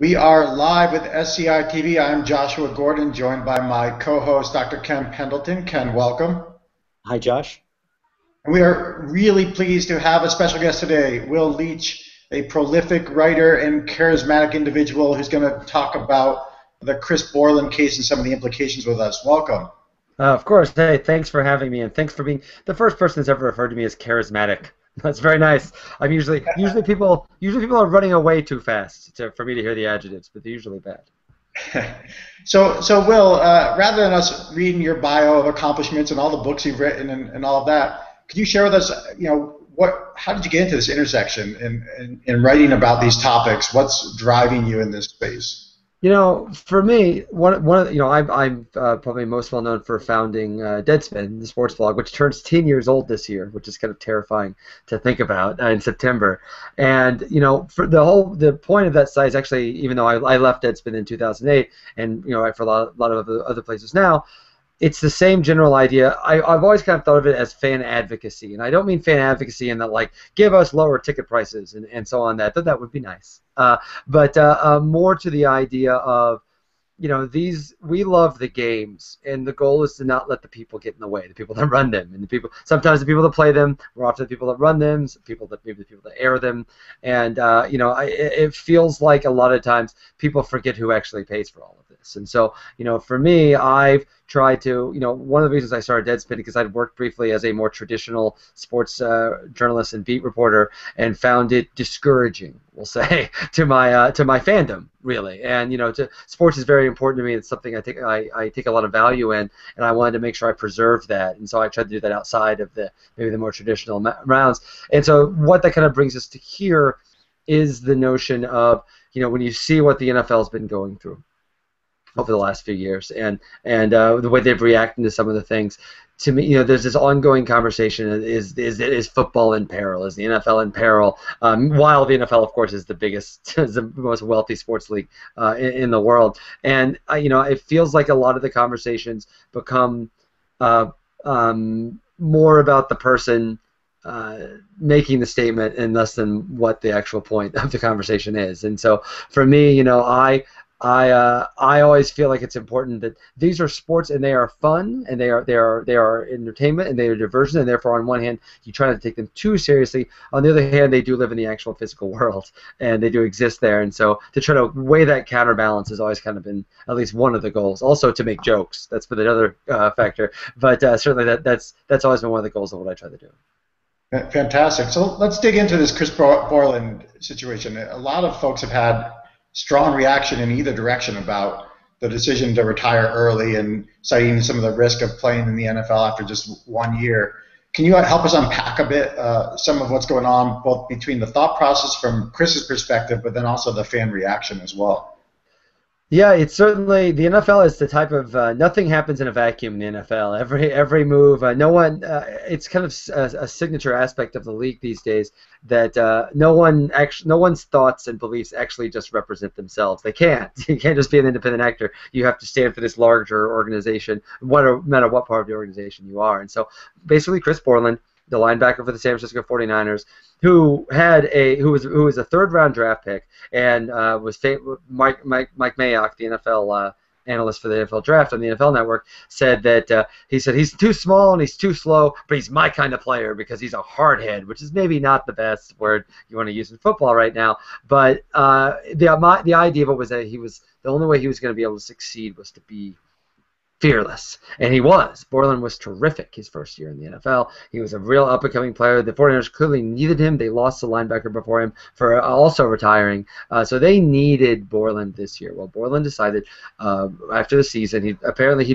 We are live with SCI TV. I'm Joshua Gordon, joined by my co-host, Dr. Ken Pendleton. Ken, welcome. Hi, Josh. And we are really pleased to have a special guest today, Will Leitch, a prolific writer and charismatic individual who's going to talk about the Chris Borland case and some of the implications with us. Welcome. Of course. Hey, thanks for having me, and thanks for being the first person that's ever referred to me as charismatic. That's very nice. I'm usually people are running away too fast for me to hear the adjectives, but they're usually bad. So Will, rather than us reading your bio of accomplishments and all the books you've written and all of that, could you share with us, how did you get into this intersection in writing about these topics? What's driving you in this space? For me, I'm probably most well known for founding Deadspin, the sports blog, which turns 10 years old this year, which is kind of terrifying to think about in September. And for the point of that site is actually, even though I left Deadspin in 2008, and write for a lot of other places now. It's the same general idea. I've always kind of thought of it as fan advocacy, and I don't mean fan advocacy in that like give us lower ticket prices and so on. That would be nice, but more to the idea of we love the games, and the goal is to not let the people get in the way, the people that run them, and sometimes the people that play them, more often the people that run them, maybe the people that air them, and it feels like a lot of times people forget who actually pays for all of this. And so for me, I've tried to, one of the reasons I started Deadspin because I'd worked briefly as a more traditional sports journalist and beat reporter, and found it discouraging, we'll say, to my fandom, really. And sports is very important to me. It's something I take a lot of value in, and I wanted to make sure I preserved that. And so I tried to do that outside of maybe the more traditional rounds. And so what that kind of brings us to here is the notion of when you see what the NFL has been going through over the last few years, and the way they've reacted to some of the things. To me, there's this ongoing conversation: is football in peril? Is the NFL in peril? While the NFL, of course, is the biggest, is the most wealthy sports league in the world, and it feels like a lot of the conversations become more about the person making the statement and less than what the actual point of the conversation is. And so, for me, I always feel like it's important that these are sports, and they are fun, and they are entertainment, and they are diversion, and therefore on one hand you try not to take them too seriously. On the other hand, they do live in the actual physical world, and they do exist there. And so to try to weigh that counterbalance has always kind of been at least one of the goals. Also to make jokes, that's been another factor. But certainly that's always been one of the goals of what I try to do. Fantastic. So let's dig into this Chris Borland situation. A lot of folks have had strong reaction in either direction about the decision to retire early and citing some of the risk of playing in the NFL after just 1 year. Can you help us unpack a bit some of what's going on, both between the thought process from Chris's perspective, but then also the fan reaction as well? Yeah, it's certainly, the NFL is the type of nothing happens in a vacuum in the NFL. Every move, no one. It's kind of a signature aspect of the league these days that no one's thoughts and beliefs actually just represent themselves. They can't. You can't just be an independent actor. You have to stand for this larger organization, no matter what part of the organization you are. And so, basically, Chris Borland, the linebacker for the San Francisco 49ers, who was a third-round draft pick, and was Mike Mayock, the NFL analyst for the NFL draft on the NFL Network, said that he's too small and he's too slow, but he's my kind of player because he's a hardhead, which is maybe not the best word you want to use in football right now. But the idea of it was that the only way he was going to be able to succeed was to be fearless, and he was. Borland was terrific his first year in the NFL. He was a real up-and-coming player. The 49ers clearly needed him. They lost the linebacker before him for also retiring, so they needed Borland this year. Well, Borland decided after the season, he'd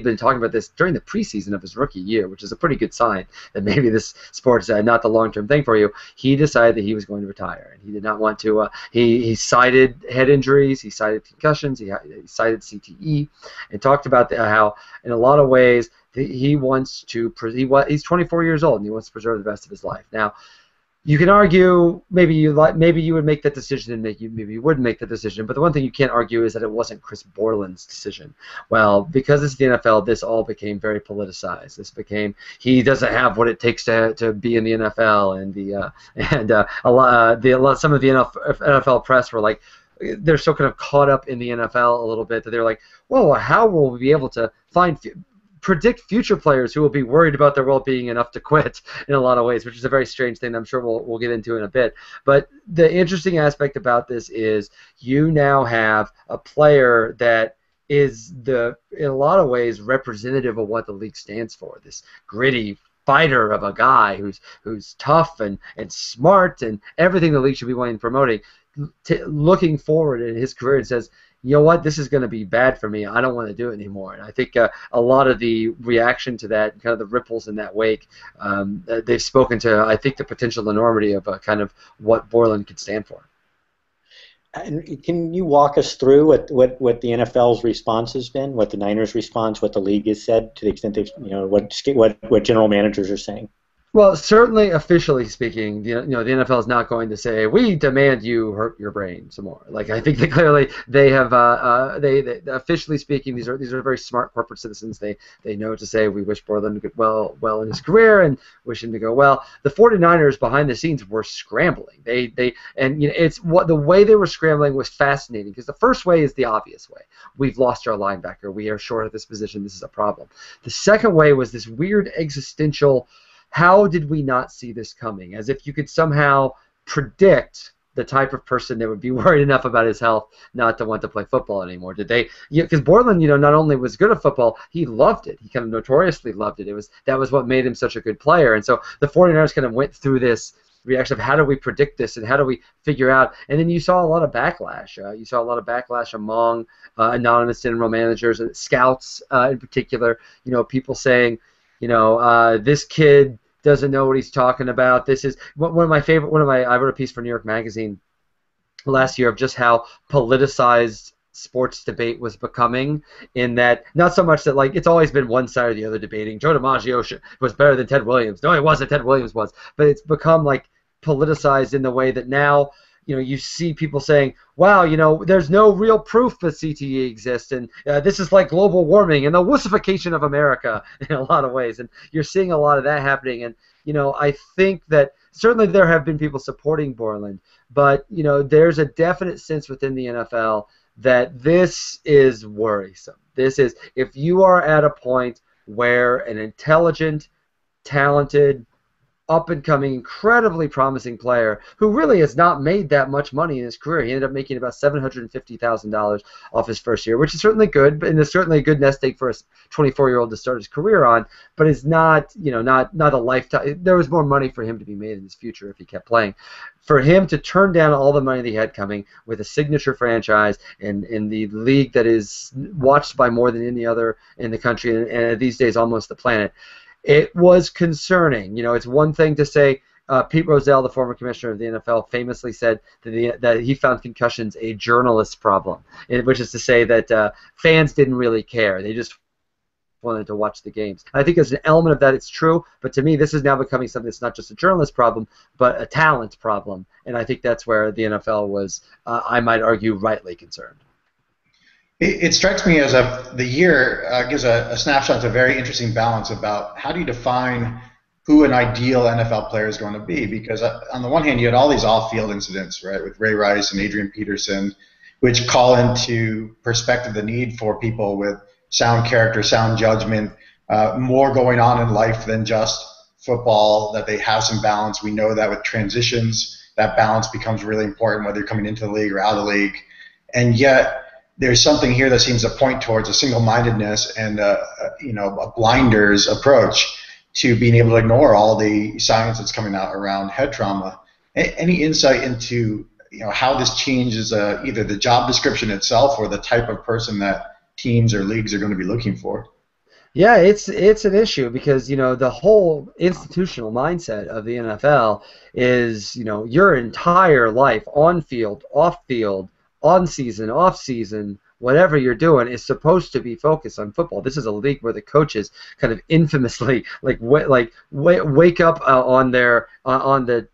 been talking about this during the preseason of his rookie year, which is a pretty good sign that maybe this sport's not the long-term thing for you. He decided that he was going to retire, and he did not want to. He cited head injuries, he cited concussions, he cited CTE, and talked about how, in a lot of ways, he's 24 years old, and he wants to preserve the rest of his life. Now, you can argue maybe you would make that decision, and maybe you wouldn't make that decision. But the one thing you can't argue is that it wasn't Chris Borland's decision. Well, because it's the NFL, this all became very politicized. This became he doesn't have what it takes to be in the NFL, and some of the NFL press were like, they're so kind of caught up in the NFL a little bit that they're like, well, how will we be able to predict future players who will be worried about their well-being enough to quit in a lot of ways, which is a very strange thing that I'm sure we'll get into in a bit. But the interesting aspect about this is you now have a player that is in a lot of ways representative of what the league stands for, this gritty fighter of a guy who's tough and smart and everything the league should be wanting promoting, looking forward in his career and says, you know what, this is going to be bad for me. I don't want to do it anymore. And I think a lot of the reaction to that, kind of the ripples in that wake, they've spoken to, I think, the potential enormity of kind of what Borland could stand for. And can you walk us through what the NFL's response has been, what the Niners' response, what the league has said, to the extent they've, what general managers are saying? Well, certainly officially speaking, the NFL is not going to say, we demand you hurt your brain some more. Like, I think they have they officially speaking, these are very smart corporate citizens. They know to say, we wish Borland to go well in his career and wish him to go well. The 49ers behind the scenes were scrambling. The way they were scrambling was fascinating, because the first way is the obvious way. We've lost our linebacker. We are short at this position. This is a problem. The second way was this weird existential, how did we not see this coming? As if you could somehow predict the type of person that would be worried enough about his health not to want to play football anymore. Did they? Because Borland, not only was good at football, he loved it. He kind of notoriously loved it. That was what made him such a good player. And so the 49ers kind of went through this reaction of how do we predict this and how do we figure out. And then you saw a lot of backlash. You saw a lot of backlash among anonymous general managers and scouts in particular. People saying, this kid doesn't know what he's talking about. This is I wrote a piece for New York Magazine last year of just how politicized sports debate was becoming, in that not so much that it's always been one side or the other debating Joe DiMaggio was better than Ted Williams. No, he wasn't. Ted Williams was. But it's become politicized in the way that now you see people saying, wow, there's no real proof that CTE exists, and this is like global warming and the wussification of America in a lot of ways. And you're seeing a lot of that happening. And, I think that certainly there have been people supporting Borland, but, there's a definite sense within the NFL that this is worrisome. This is, if you are at a point where an intelligent, talented, up-and-coming, incredibly promising player who really has not made that much money in his career. He ended up making about $750,000 off his first year, which is certainly good, and it's certainly a good nest egg for a 24-year-old to start his career on, but it's not, not a lifetime. There was more money for him to be made in his future if he kept playing. For him to turn down all the money that he had coming with a signature franchise in the league that is watched by more than any other in the country, and these days almost the planet, it was concerning. It's one thing to say, Pete Rozelle, the former commissioner of the NFL, famously said that he found concussions a journalist problem, which is to say that fans didn't really care. They just wanted to watch the games. I think there's an element of that, it's true, but to me this is now becoming something that's not just a journalist problem, but a talent problem, and I think that's where the NFL was, I might argue, rightly concerned. It strikes me as the year gives a snapshot of a very interesting balance about how do you define who an ideal NFL player is going to be, because on the one hand you had all these off-field incidents, right, with Ray Rice and Adrian Peterson, which call into perspective the need for people with sound character, sound judgment, more going on in life than just football, that they have some balance. We know that with transitions, that balance becomes really important, whether you're coming into the league or out of the league. And yet there's something here that seems to point towards a single-mindedness and a blinders approach to being able to ignore all the science that's coming out around head trauma. Any insight into how this changes either the job description itself or the type of person that teams or leagues are going to be looking for? Yeah, it's an issue because the whole institutional mindset of the NFL is your entire life, on field, off field, on season, off season, whatever you're doing is supposed to be focused on football. This is a league where the coaches kind of infamously wake up on the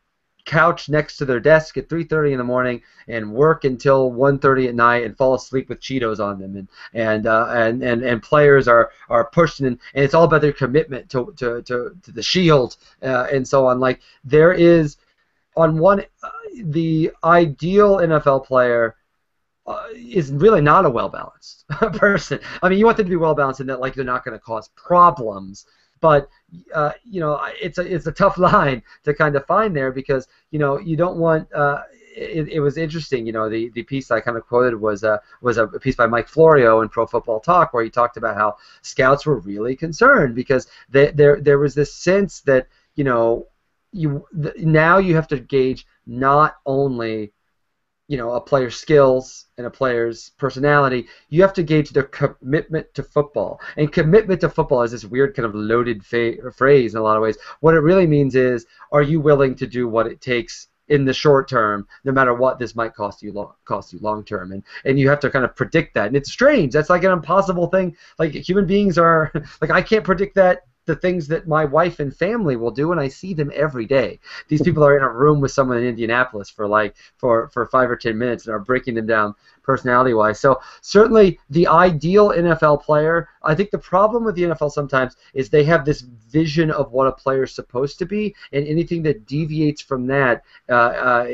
couch next to their desk at 3:30 in the morning and work until 1:30 at night and fall asleep with Cheetos on them, and players are pushed, and it's all about their commitment to the shield and so on. There is on one the ideal NFL player is really not a well-balanced person. I mean, you want them to be well-balanced in that, like, they're not going to cause problems. But it's a tough line to kind of find there, because you don't want. It was interesting. The piece I kind of quoted was a piece by Mike Florio in Pro Football Talk, where he talked about how scouts were really concerned because there was this sense that now you have to gauge not only a player's skills and a player's personality, you have to gauge their commitment to football. And commitment to football is this weird kind of loaded phrase in a lot of ways. What it really means is, are you willing to do what it takes in the short term, no matter what this might cost you long term? And you have to kind of predict that. And it's strange. That's like an impossible thing. Like, human beings are, like, I can't predict that. The things that my wife and family will do, and I see them every day. These people are in a room with someone in Indianapolis for 5 or 10 minutes and are breaking them down personality-wise. So certainly the ideal NFL player, I think the problem with the NFL sometimes is they have this vision of what a player is supposed to be, and anything that deviates from that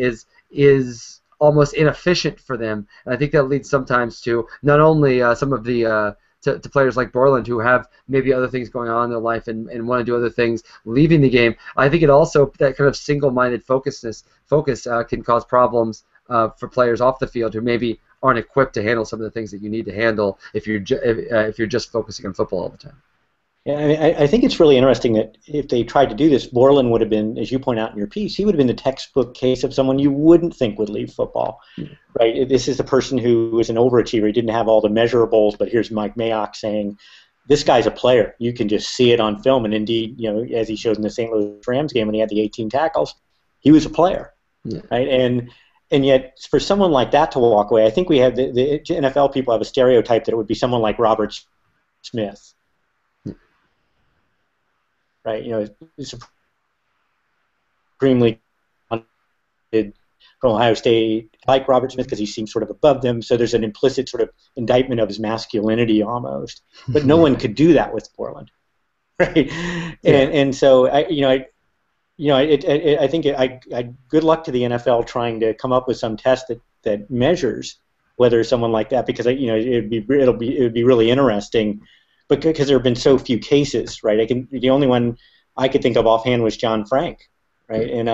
is almost inefficient for them. And I think that leads sometimes to not only some of the to players like Borland, who have maybe other things going on in their life and want to do other things, leaving the game. I think it also, that kind of single-minded focus can cause problems for players off the field who maybe aren't equipped to handle some of the things that you need to handle if you're just focusing on football all the time. Yeah, I mean, I think it's really interesting that if they tried to do this, Borland would have been, as you point out in your piece, he would have been the textbook case of someone you wouldn't think would leave football, right? This is the person who was an overachiever. He didn't have all the measurables, but here's Mike Mayock saying, this guy's a player. You can just see it on film, and indeed, as he showed in the St. Louis Rams game when he had the 18 tackles, he was a player, right? And yet, for someone like that to walk away, I think we have the NFL people have a stereotype that it would be someone like Robert Smith. Right, supremely from Ohio State, like Robert Smith, because he seems sort of above them. So there's an implicit sort of indictment of his masculinity almost. But no one could do that with Borland, right? And so I think good luck to the NFL trying to come up with some test that measures whether someone like that, because it would be really interesting. But because there have been so few cases, right? The only one I could think of offhand was John Frank, right? And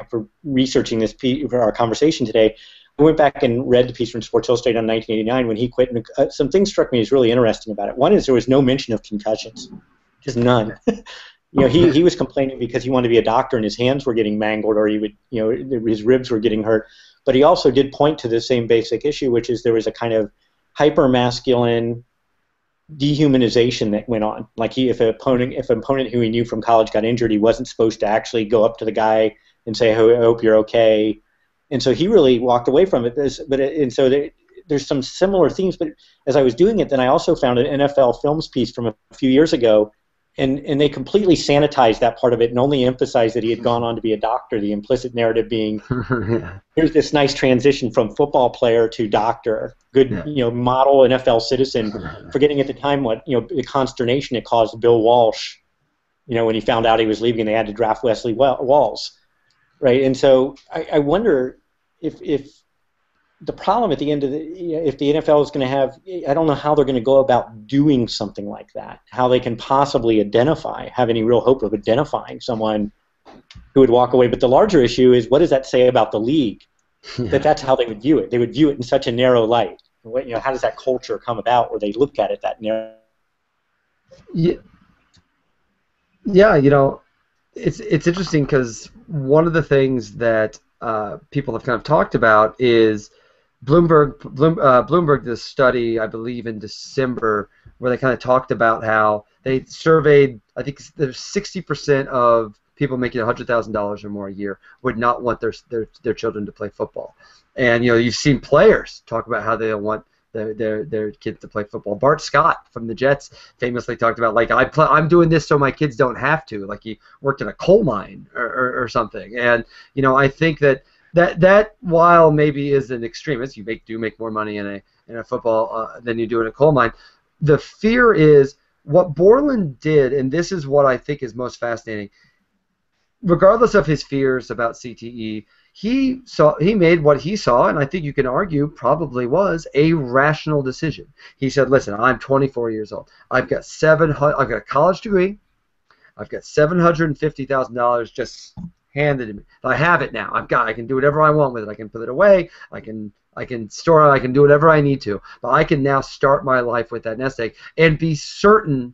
for researching this piece for our conversation today, I went back and read the piece from Sports Illustrated in 1989 when he quit. And some things struck me as really interesting about it. One is there was no mention of concussions, just none. He was complaining because he wanted to be a doctor and his hands were getting mangled, or he would, his ribs were getting hurt. But he also did point to the same basic issue, which is there was a kind of hyper-masculine dehumanization that went on. Like if an opponent who he knew from college got injured, he wasn't supposed to actually go up to the guy and say, "I hope you're okay." And so he really walked away from it. So there's some similar themes. But as I was doing it, then I also found an NFL Films piece from a few years ago, and they completely sanitized that part of it and only emphasized that he had gone on to be a doctor. The implicit narrative being, here's this nice transition from football player to doctor, good, model NFL citizen. Forgetting at the time what the consternation it caused Bill Walsh, when he found out he was leaving and they had to draft Wesley Walls, right? And so I wonder if the problem at the end of if the NFL is going to have, I don't know how they're going to go about doing something like that, how they can possibly have any real hope of identifying someone who would walk away. But the larger issue is, what does that say about the league? That's how they would view it. They would view it in such a narrow light. How does that culture come about where they look at it that narrow? It's interesting because one of the things that people have kind of talked about is Bloomberg did a study, I believe, in December, where they kind of talked about how they surveyed, I think there's 60% of people making $100,000 or more a year would not want their children to play football. And you've seen players talk about how they don't want their kids to play football. Bart Scott from the Jets famously talked about, like, I'm doing this so my kids don't have to. Like, he worked in a coal mine or something. And I think that while maybe is an extremist, you do make more money in a football than you do in a coal mine. The fear is what Borland did, and this is what I think is most fascinating. Regardless of his fears about CTE, he made what he saw, and I think you can argue probably was a rational decision. He said, "Listen, I'm 24 years old. I've got a college degree. I've got $750,000 just handed to me. I have it now. I can do whatever I want with it. I can put it away. I can store it. I can do whatever I need to. But I can now start my life with that nest egg and be certain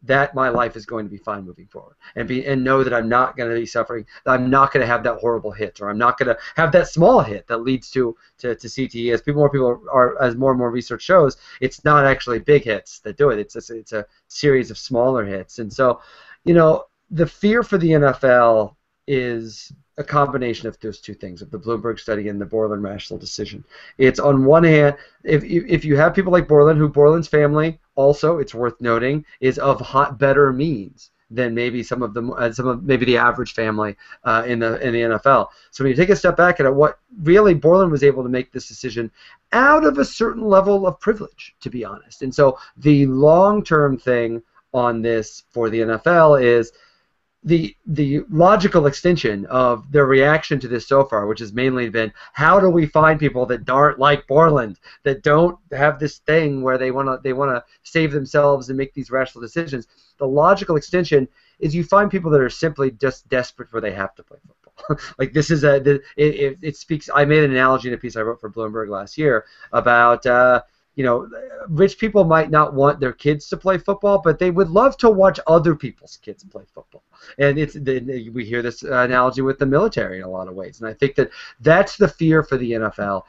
that my life is going to be fine moving forward, and know that I'm not going to be suffering, that I'm not going to have that horrible hit, or I'm not going to have that small hit that leads to CTE. As more people are, as more and more research shows, it's not actually big hits that do it. It's a series of smaller hits. And so, the fear for the NFL is a combination of those two things, of the Bloomberg study and the Borland rational decision. It's on one hand, if you have people like Borland, who Borland's family also, it's worth noting, is of better means than maybe maybe the average family in the NFL. So when you take a step back at what really Borland was able to make this decision out of a certain level of privilege, to be honest. And so the long-term thing on this for the NFL is the logical extension of their reaction to this so far, which has mainly been, how do we find people that aren't like Borland, that don't have this thing where they want to save themselves and make these rational decisions? The logical extension is you find people that are simply just desperate where they have to play football. Like, this is it speaks. I made an analogy in a piece I wrote for Bloomberg last year about rich people might not want their kids to play football, but they would love to watch other people's kids play football. And we hear this analogy with the military in a lot of ways. And I think that's the fear for the NFL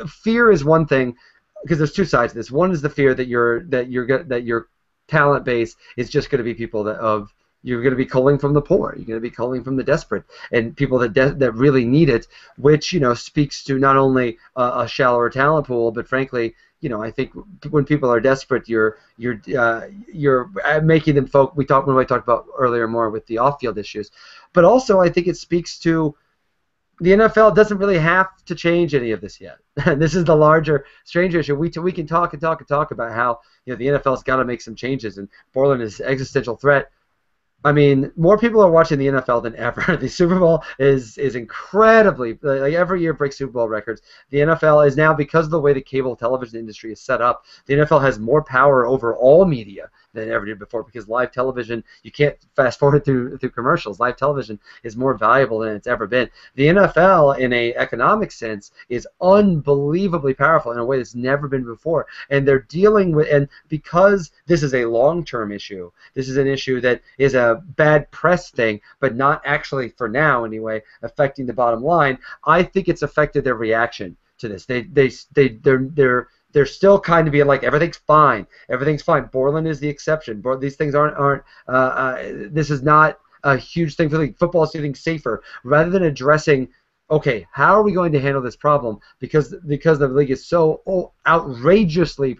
fear is one thing, because there's two sides to this. One is the fear that your talent base is just going to be people you're going to be culling from the poor. You're going to be culling from the desperate, and people that really need it, which speaks to not only a shallower talent pool, but frankly, I think when people are desperate, you're making them folk. When I talked about earlier more with the off-field issues, but also I think it speaks to the NFL doesn't really have to change any of this yet. This is the larger, stranger issue. We can talk about how the NFL's got to make some changes, and Borland is an existential threat. I mean, more people are watching the NFL than ever. The Super Bowl is incredibly, like, every year breaks Super Bowl records. The NFL is now, because of the way the cable television industry is set up, the NFL has more power over all media than it ever did before, because live television, you can't fast forward through commercials. Live television is more valuable than it's ever been. The NFL, in an economic sense, is unbelievably powerful in a way that's never been before. And they're dealing with, and because this is a long-term issue, this is an issue that is a bad press thing, but not actually, for now anyway, affecting the bottom line. I think it's affected their reaction to this. They're still kind of being like, everything's fine. Everything's fine. Borland is the exception. These things aren't. This is not a huge thing for the league. Football is getting safer, rather than addressing, okay, how are we going to handle this problem? Because the league is so outrageously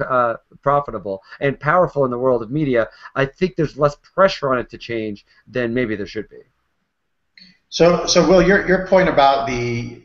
profitable and powerful in the world of media. I think there's less pressure on it to change than maybe there should be. So Will, your point about the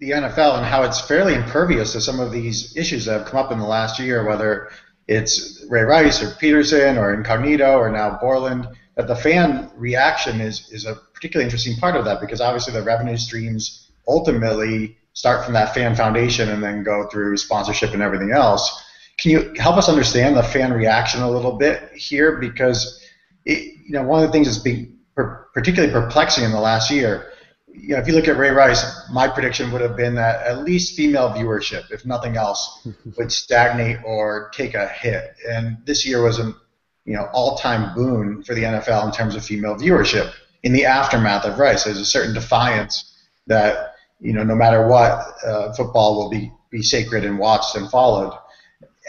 NFL and how it's fairly impervious to some of these issues that have come up in the last year, whether it's Ray Rice or Peterson or Incognito or now Borland, that the fan reaction is a particularly interesting part of that, because obviously the revenue streams ultimately start from that fan foundation and then go through sponsorship and everything else. Can you help us understand the fan reaction a little bit here? Because one of the things that's been particularly perplexing in the last year, if you look at Ray Rice, my prediction would have been that at least female viewership, if nothing else, would stagnate or take a hit. And this year was an all-time boon for the NFL in terms of female viewership. In the aftermath of Rice, there's a certain defiance that no matter what, football will be sacred and watched and followed.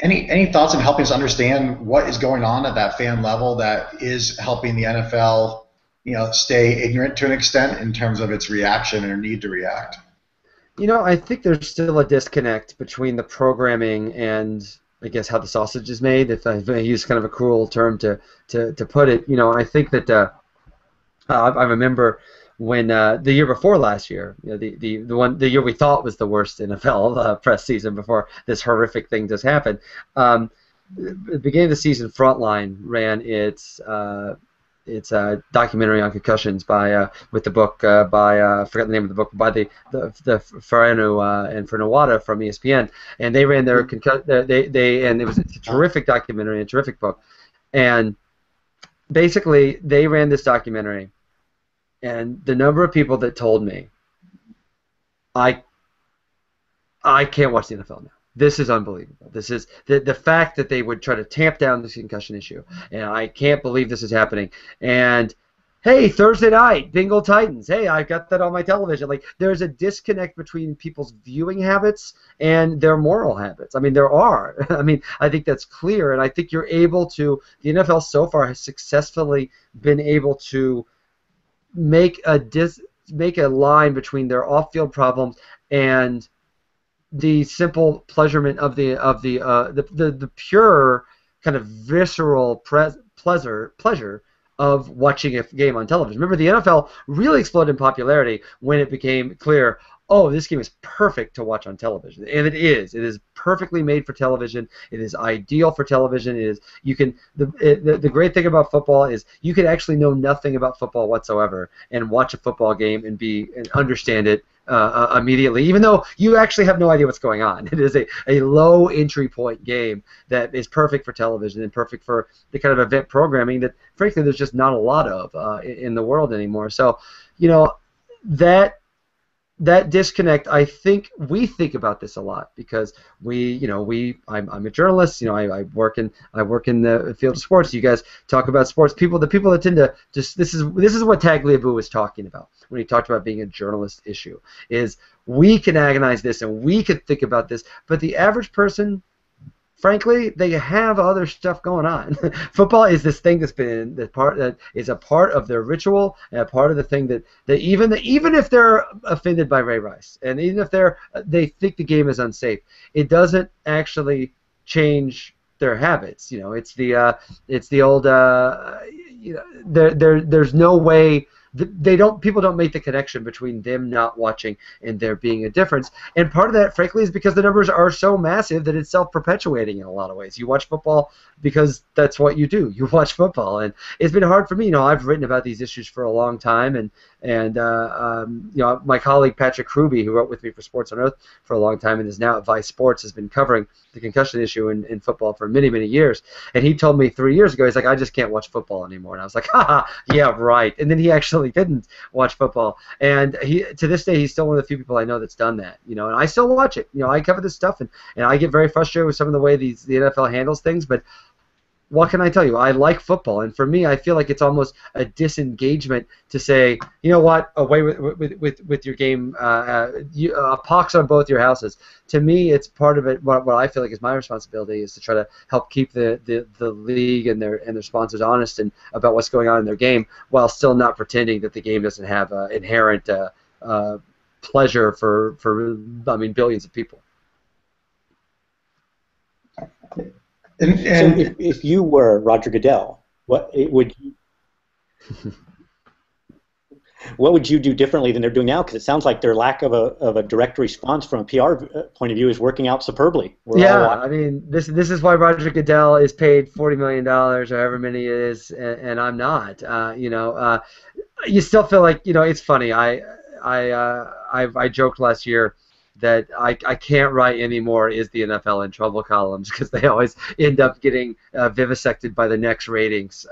Any thoughts on helping us understand what is going on at that fan level that is helping the NFL stay ignorant to an extent in terms of its reaction or need to react? I think there's still a disconnect between the programming and, I guess, how the sausage is made, if I use kind of a cruel term to put it. I think that I remember when the year before last year, the year we thought was the worst NFL press season before this horrific thing just happened. At the beginning of the season, Frontline ran its it's a documentary on concussions by with the book by I forgot the name of the book, by the Faranu and Fernawada from ESPN, and they ran their they and it was a terrific documentary, a terrific book, and basically they ran this documentary, and the number of people that told me, I can't watch the NFL now. This is unbelievable. This is the fact that they would try to tamp down this concussion issue, and I can't believe this is happening. And hey, Thursday night, Bengal Titans. Hey, I've got that on my television. Like, there's a disconnect between people's viewing habits and their moral habits. I mean, there are. I mean, I think that's clear, and I think you're able to. The NFL so far has successfully been able to make a line between their off-field problems and the simple pleasurement of the pure kind of visceral pleasure of watching a game on television. Remember, the NFL really exploded in popularity when it became clear, oh, this game is perfect to watch on television, and it is. It is perfectly made for television. It is ideal for television. It is. You can. The great thing about football is you can actually know nothing about football whatsoever and watch a football game and understand it immediately, even though you actually have no idea what's going on. It is a low entry point game that is perfect for television and perfect for the kind of event programming that, frankly, there's just not a lot of in the world anymore. So, that disconnect, I think we think about this a lot because I'm a journalist. I work in the field of sports. You guys talk about sports. The people that tend to just this is what Tagliabue was talking about when he talked about being a journalist issue. Is we can agonize this and we can think about this, but the average person, frankly, they have other stuff going on. Football is this thing that is a part of their ritual and a part of the thing that even if they're offended by Ray Rice and even if they think the game is unsafe, it doesn't actually change their habits. It's the old there's no way. People don't make the connection between them not watching and there being a difference. And part of that, frankly, is because the numbers are so massive that it's self-perpetuating in a lot of ways. You watch football because that's what you do. You watch football, and it's been hard for me. I've written about these issues for a long time, and my colleague Patrick Ruby, who wrote with me for Sports on Earth for a long time and is now at Vice Sports, has been covering the concussion issue in football for many, many years. And he told me 3 years ago, he's like, I just can't watch football anymore. And I was like, haha, yeah, right. And then he actually didn't watch football. And to this day, he's still one of the few people I know that's done that. And I still watch it. I cover this stuff, and I get very frustrated with some of the way the NFL handles things, but what can I tell you? I like football, and for me, I feel like it's almost a disengagement to say, you know what, away with your game, a pox on both your houses. To me, it's part of it. What I feel like is my responsibility is to try to help keep the league and their sponsors honest and about what's going on in their game, while still not pretending that the game doesn't have inherent pleasure for billions of people. So if you were Roger Goodell, what would you do differently than they're doing now? Because it sounds like their lack of a direct response from a PR point of view is working out superbly. This is why Roger Goodell is paid $40 million or however many it is, and I'm not. You still feel like it's funny. I joked last year that I can't write anymore "Is the NFL in trouble?" columns because they always end up getting vivisected by the next ratings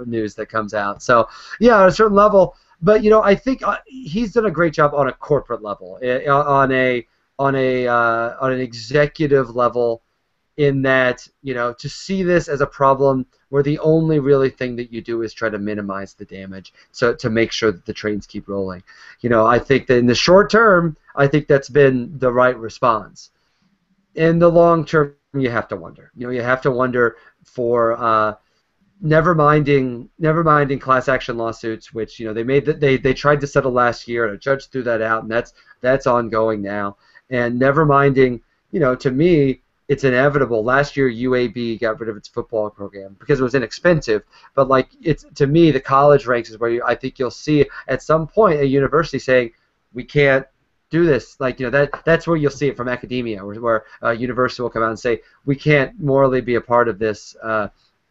news that comes out. So yeah, at a certain level, but I think he's done a great job on a corporate level, on an executive level, in that to see this as a problem where the only really thing that you do is try to minimize the damage, so to make sure that the trains keep rolling. I think that in the short term, I think that's been the right response. In the long term, you have to wonder. You have to wonder for never minding class action lawsuits, which they tried to settle last year, and a judge threw that out, and that's ongoing now. And never minding, to me, it's inevitable. Last year, UAB got rid of its football program because it was inexpensive. But to me, the college ranks is where I think you'll see at some point a university saying, we can't do this. That's where you'll see it from academia, where a university will come out and say, we can't morally be a part of this.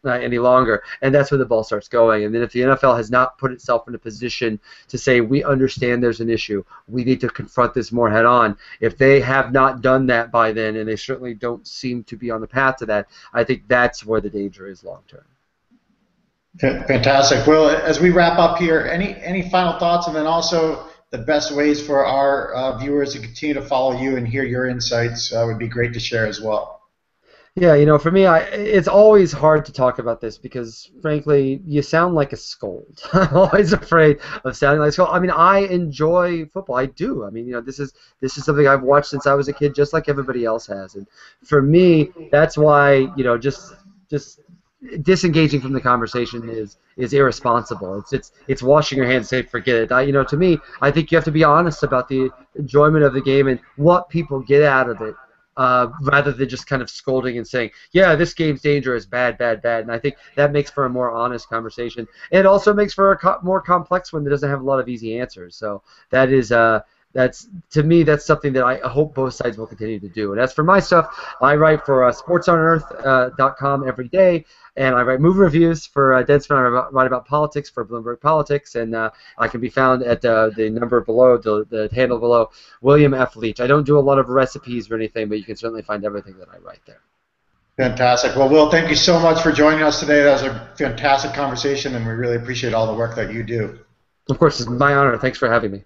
any longer, and that's when the ball starts going. And then if the NFL has not put itself in a position to say, we understand there's an issue, we need to confront this more head on, if they have not done that by then, and they certainly don't seem to be on the path to that, I think that's where the danger is long term. Fantastic. Well, as we wrap up here, any final thoughts, and then also the best ways for our viewers to continue to follow you and hear your insights would be great to share as well. Yeah, you know, for me, it's always hard to talk about this because, frankly, you sound like a scold. I'm always afraid of sounding like a scold. I mean, I enjoy football. I do. I mean, you know, this is something I've watched since I was a kid, just like everybody else has. And for me, that's why, you know, just disengaging from the conversation is irresponsible. It's washing your hands and say forget it. You know, to me, I think you have to be honest about the enjoyment of the game and what people get out of it. Rather than just kind of scolding and saying, yeah, this game's dangerous, bad, bad, bad. And I think that makes for a more honest conversation. And it also makes for a more complex one that doesn't have a lot of easy answers. So that is, to me, that's something that I hope both sides will continue to do. And as for my stuff, I write for sportsonearth.com every day, and I write movie reviews for Deadspin. I write about politics for Bloomberg Politics, and I can be found at the number below, the handle below, William F. Leitch. I don't do a lot of recipes or anything, but you can certainly find everything that I write there. Fantastic. Well, Will, thank you so much for joining us today. That was a fantastic conversation, and we really appreciate all the work that you do. Of course, it's my honor. Thanks for having me.